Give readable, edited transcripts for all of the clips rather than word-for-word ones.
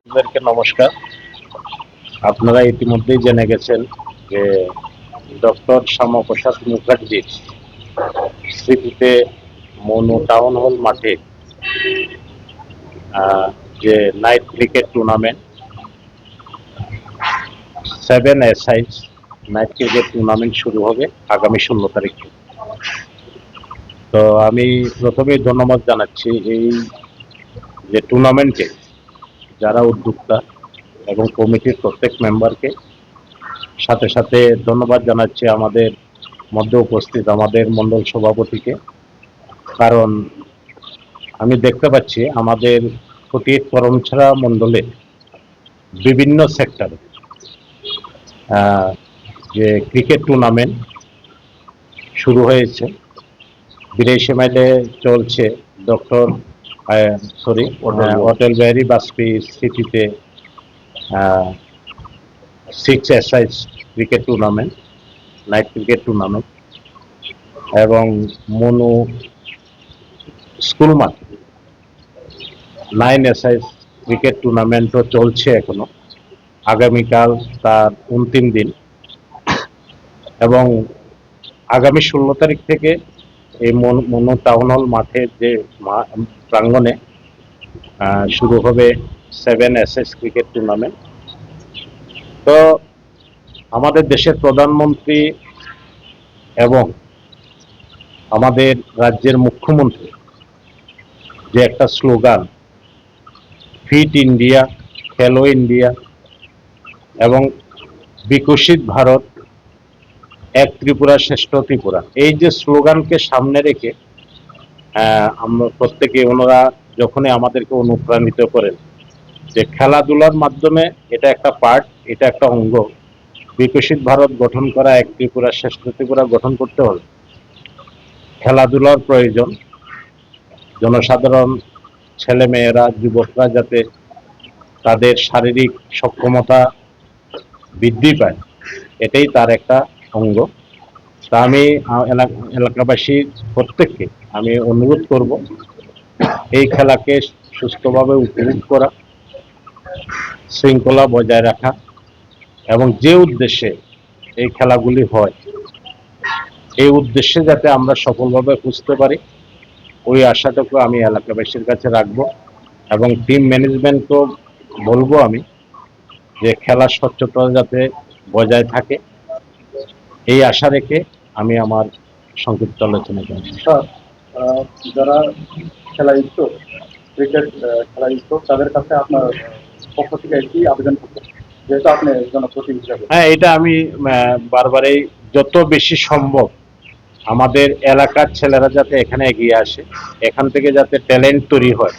আপনাদেরকে নমস্কার। আপনারা ইতিমধ্যেই জেনে গেছেন যে ডক্টর শ্যামাপ্রসাদ মুখার্জির স্মৃতিতে মনু টাউন হল মাঠে আহ, যে নাইট ক্রিকেট টুর্নামেন্ট 7 এ নাইট ক্রিকেট টুর্নামেন্ট শুরু হবে আগামী 16 তারিখ থেকে। তো আমি প্রথমেই ধন্যবাদ জানাচ্ছি এই যে টুর্নামেন্টে যারা উদ্যোক্তা এবং কমিটির প্রত্যেক মেম্বারকে, সাথে সাথে ধন্যবাদ জানাচ্ছি আমাদের মধ্যে উপস্থিত আমাদের মণ্ডল সভাপতিকে। কারণ আমি দেখতে পাচ্ছি আমাদের ফটিক করমছড়া মণ্ডলে বিভিন্ন সেক্টরে যে ক্রিকেট টুর্নামেন্ট শুরু হয়েছে। 82 মাইলে চলছে ডক্টর অটল বিহারী বাজপেয়ী স্মৃতিতে 6 cricket tournament, night cricket tournament, এবং মনু স্কুল মাঠে 9 ক্রিকেট টুর্নামেন্টও চলছে এখনো। আগামীকাল তার অন্তিম দিন এবং আগামী 16 তারিখ থেকে এই মনু টাউন হল মাঠের যে প্রাঙ্গণে শুরু হবে 7 ক্রিকেট টুর্নামেন্ট। তো আমাদের দেশের প্রধানমন্ত্রী এবং আমাদের রাজ্যের মুখ্যমন্ত্রী যে একটা স্লোগান ফিট ইন্ডিয়া, খেলো ইন্ডিয়া এবং বিকশিত ভারত, এক ত্রিপুরা শ্রেষ্ঠ ত্রিপুরা, এই যে স্লোগানকে সামনে রেখে আমরা প্রত্যেকে, ওনারা যখনই আমাদেরকে অনুপ্রাণিত করেন যে খেলাধুলার মাধ্যমে এটা একটা পার্ট, এটা একটা অঙ্গ, বিকশিত ভারত গঠন করা, এক ত্রিপুরা শ্রেষ্ঠ ত্রিপুরা গঠন করতে হলে খেলাধুলার প্রয়োজন। জনসাধারণ, ছেলেমেয়েরা, যুবকরা যাতে তাদের শারীরিক সক্ষমতা বৃদ্ধি পায়, এটাই তার একটা অঙ্গ। তা আমি এলাকাবাসী প্রত্যেককে আমি অনুরোধ করব এই খেলাকে সুস্থভাবে উপভোগ করা, শৃঙ্খলা বজায় রাখা এবং যে উদ্দেশ্যে এই খেলাগুলি হয় এই উদ্দেশ্যে যাতে আমরা সফলভাবে বুঝতে পারি, ওই আশাটুকু আমি এলাকাবাসীর কাছে রাখবো। এবং টিম ম্যানেজমেন্টকেও বলবো আমি যে খেলার স্বচ্ছতা যাতে বজায় থাকে, এই আশা রেখে আমি আমার সংক্ষিপ্ত আলোচনা করছি। যারা খেলা ইচ্ছুক, ক্রিকেট খেলা ইচ্ছুক, তাদের কাছে আপনার পক্ষ থেকে একটি আবেদন করতে, যেহেতু আপনি একজন প্রতি হিসাবে। হ্যাঁ, এটা আমি বারবারই যত বেশি সম্ভব আমাদের এলাকার ছেলেরা যাতে এখানে এগিয়ে আসে, এখান থেকে যাতে ট্যালেন্ট তৈরি হয়।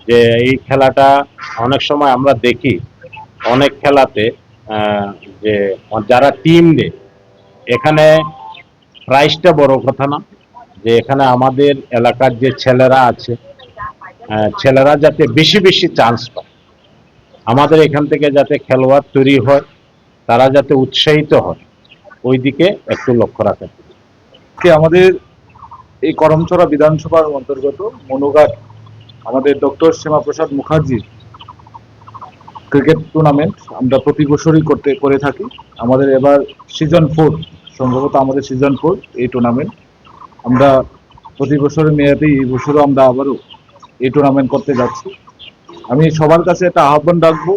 যে এই খেলাটা অনেক সময় আমরা দেখি অনেক খেলাতে যে যারা টিম দেয়, এখানে প্রাইজটা বড় কথা না, যে এখানে আমাদের এলাকার যে ছেলেরা আছে, ছেলেরা যাতে বেশি বেশি চান্স পায়, আমাদের এখান থেকে যাতে খেলোয়াড় তৈরি হয়, তারা যাতে উৎসাহিত হয়, ওই দিকে একটু লক্ষ্য রাখা। আমাদের এই করমছড়া বিধানসভার অন্তর্গত মনুঘাট আমাদের doctor Shyamaprasad Mukherjee cricket tournament আমরা প্রতি বছরই করে থাকি। আমাদের এবার সিজন 4, সম্ভবত আমাদের সিজন 4 এই টুর্নামেন্ট। আমরা প্রতি বছরের মেয়াদেই এই বছরও আমরা আবারও এই টুর্নামেন্ট করতে যাচ্ছি। আমি সবার কাছে একটা আহ্বান রাখবো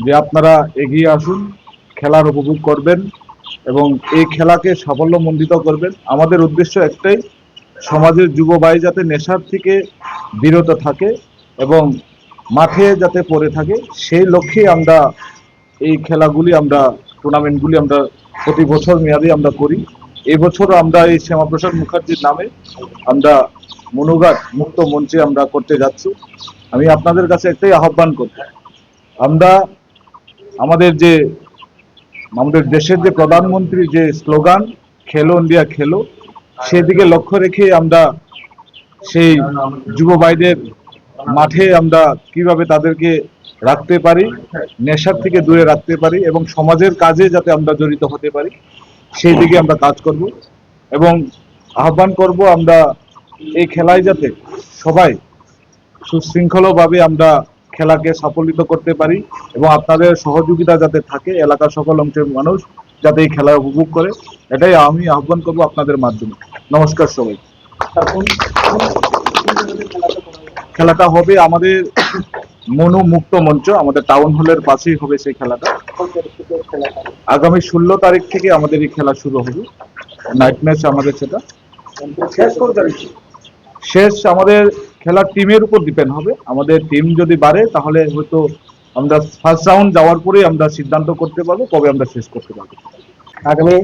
যে আপনারা এগিয়ে আসুন, খেলার উপভোগ করবেন এবং এই খেলাকে সাফল্যমণ্ডিত করবেন। আমাদের উদ্দেশ্য একটাই, সমাজের যুব ভাই যাতে নেশার থেকে বিরত থাকে এবং মাঠে যাতে পড়ে থাকে, সেই লক্ষ্যে আমরা এই খেলাগুলি, আমরা টুর্নামেন্টগুলি আমরা প্রতি বছর মেয়াদে আমরা করি। এই বছরও আমরা এই শ্যামাপ্রসাদ মুখার্জির নামে আমরা মনুঘাট মুক্ত মঞ্চে আমরা করতে যাচ্ছি। আমি আপনাদের কাছে একটাই আহ্বান করব, আমরা আমাদের দেশের যে প্রধানমন্ত্রী যে স্লোগান খেলো ইন্ডিয়া খেলো, সেদিকে লক্ষ্য রেখে আমরা সেই যুব ভাইদের মাঠে আমরা কিভাবে তাদেরকে রাখতে পারি, নেশার থেকে দূরে রাখতে পারি এবং সমাজের কাজে যাতে আমরা জড়িত হতে পারি, সেই দিকে আমরা কাজ করব এবং আহ্বান করব আমরা এই খেলায় যাতে সবাই সুশৃঙ্খলভাবে আমরা খেলাকে সাফল্যিত করতে পারি এবং আপনাদের সহযোগিতা যাতে থাকে, এলাকার সকল অংশের মানুষ যাতে এই খেলা উপভোগ করে, এটাই আমি আহ্বান করবো আপনাদের মাধ্যমে। নমস্কার সবাই। খেলাটা হবে আমাদের মনু মুক্ত মঞ্চ, আমাদের টাউন হলের পাশেই হবে সেই খেলাটা। আগামী 16 তারিখ থেকে আমাদের এই খেলা শুরু হবে, নাইট ম্যাচ আমাদের সেটা। শেষ আমাদের খেলার টিমের উপর ডিপেন্ড হবে, আমাদের টিম যদি বাড়ে তাহলে হয়তো আমরা ফার্স্ট রাউন্ড যাওয়ার পরেই আমরা সিদ্ধান্ত করতে পারবো কবে আমরা শেষ করতে পারবো। আগামী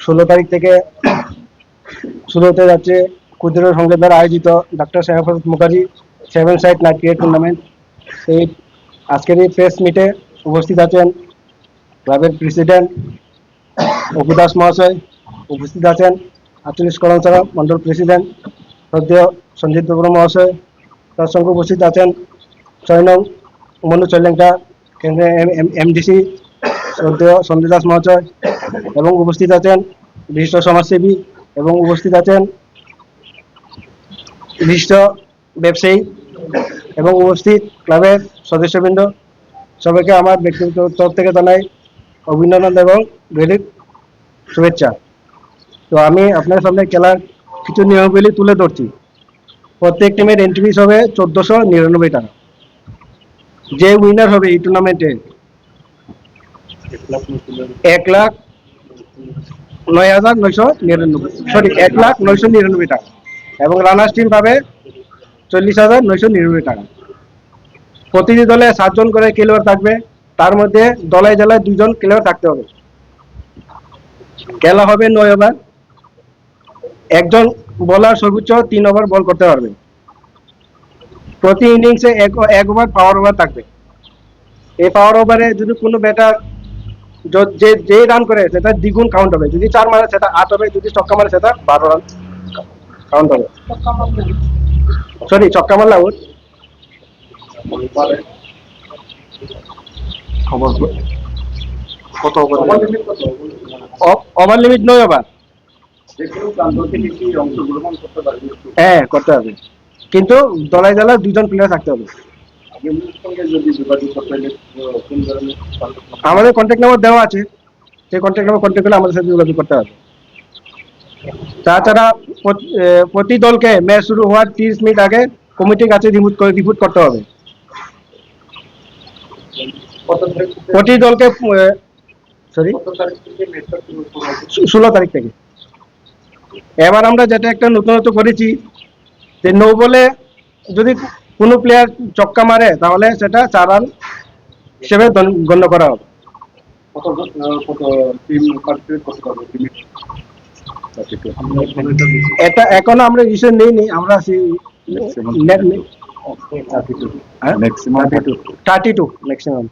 16 তারিখ থেকে শুরু হতে যাচ্ছে ক্ষুদ্র সংঘের দ্বারা আয়োজিত doctor Shyamaprasad Mukherjee 7 side night cricket tournament. এই আজকের এই প্রেস মিটে উপস্থিত আছেন ক্লাবের প্রেসিডেন্ট অপু দাস মহাশয়, উপস্থিত আছেন 48 করমচারা মন্ডল প্রেসিডেন্ট শ্রদ্ধেয় সঞ্জিত বড় মহাশয়, তার সঙ্গে উপস্থিত আছেন 6 নং মনু চল্যাংটা কেন্দ্রের এমডিসি শ্রদ্ধেয় সঞ্জয় দাস মহাশয়, এবং উপস্থিত আছেন বিশিষ্ট সমাজসেবী, এবং উপস্থিত আছেন বিশিষ্ট ব্যবসায়ী, এবং উপস্থিত ক্লাবের সদস্যবৃন্দ। সবাইকে আমার ব্যক্তিগত তরফ থেকে জানাই অভিনন্দন এবং গভীর শুভেচ্ছা। তো আমি আপনার সামনে খেলার কিছু নিয়মাবলী তুলে ধরছি। প্রত্যেক টিমের এন্ট্রি ফিস হবে 1499 টাকা। যে উইনার হবে এই টুর্নামেন্টে 1,09,999 টাকা, এবং রানার্স টিম পাবে 40,999 টাকা। প্রতিটি দলে 7 জন করে খেলোয়াড় থাকবে, তার মধ্যে দলায় জেলায় 2 জন খেলোয়াড় থাকতে হবে। খেলা হবে 9 ওভার। একজন বোলার সর্বোচ্চ 3 ওভার বল করতে পারবে। প্রতি ইনিংসে 1 ওভার পাওয়ার ওভার থাকবে। এই পাওয়ার ওভারে যদি কোনো ব্যাটার যে রান করে সেটা দ্বিগুণ কাউন্ট হবে, যদি 4 মারে সেটা 8 হবে, যদি ছক্কা মারে সেটা 12 রান কাউন্ট হবে। ছক্কা মারলে আউট। Over limit 9 over. হ্যাঁ, করতে হবে, কিন্তু দলায় জেলায় 2 জন প্লেয়ার থাকতে হবে। আমাদের কন্ট্যাক্ট নাম্বার দেওয়া আছে, সেই কন্ট্যাক্ট নাম্বার কন্ট্যাক্ট করলে আমাদের সাথে যোগাযোগ করতে হবে। তাছাড়া প্রতি দলকে ম্যাচ শুরু হওয়ার 30 মিনিট আগে কমিটির কাছে রিপোর্ট করতে হবে। প্রতি দলকে 16 তারিখ থেকে। এবার আমরা যেটা একটা নতুনত্ব করেছি যে নো বলে যদি কোনো প্লেয়ার ছক্কা মারে তাহলে সেটা 4 রান হিসেবে গণ্য করা হবে। এটা এখনো আমরা ডিসিশন নেইনি, আমরা ম্যাক্সিমাম 32 ম্যাক্সিমাম।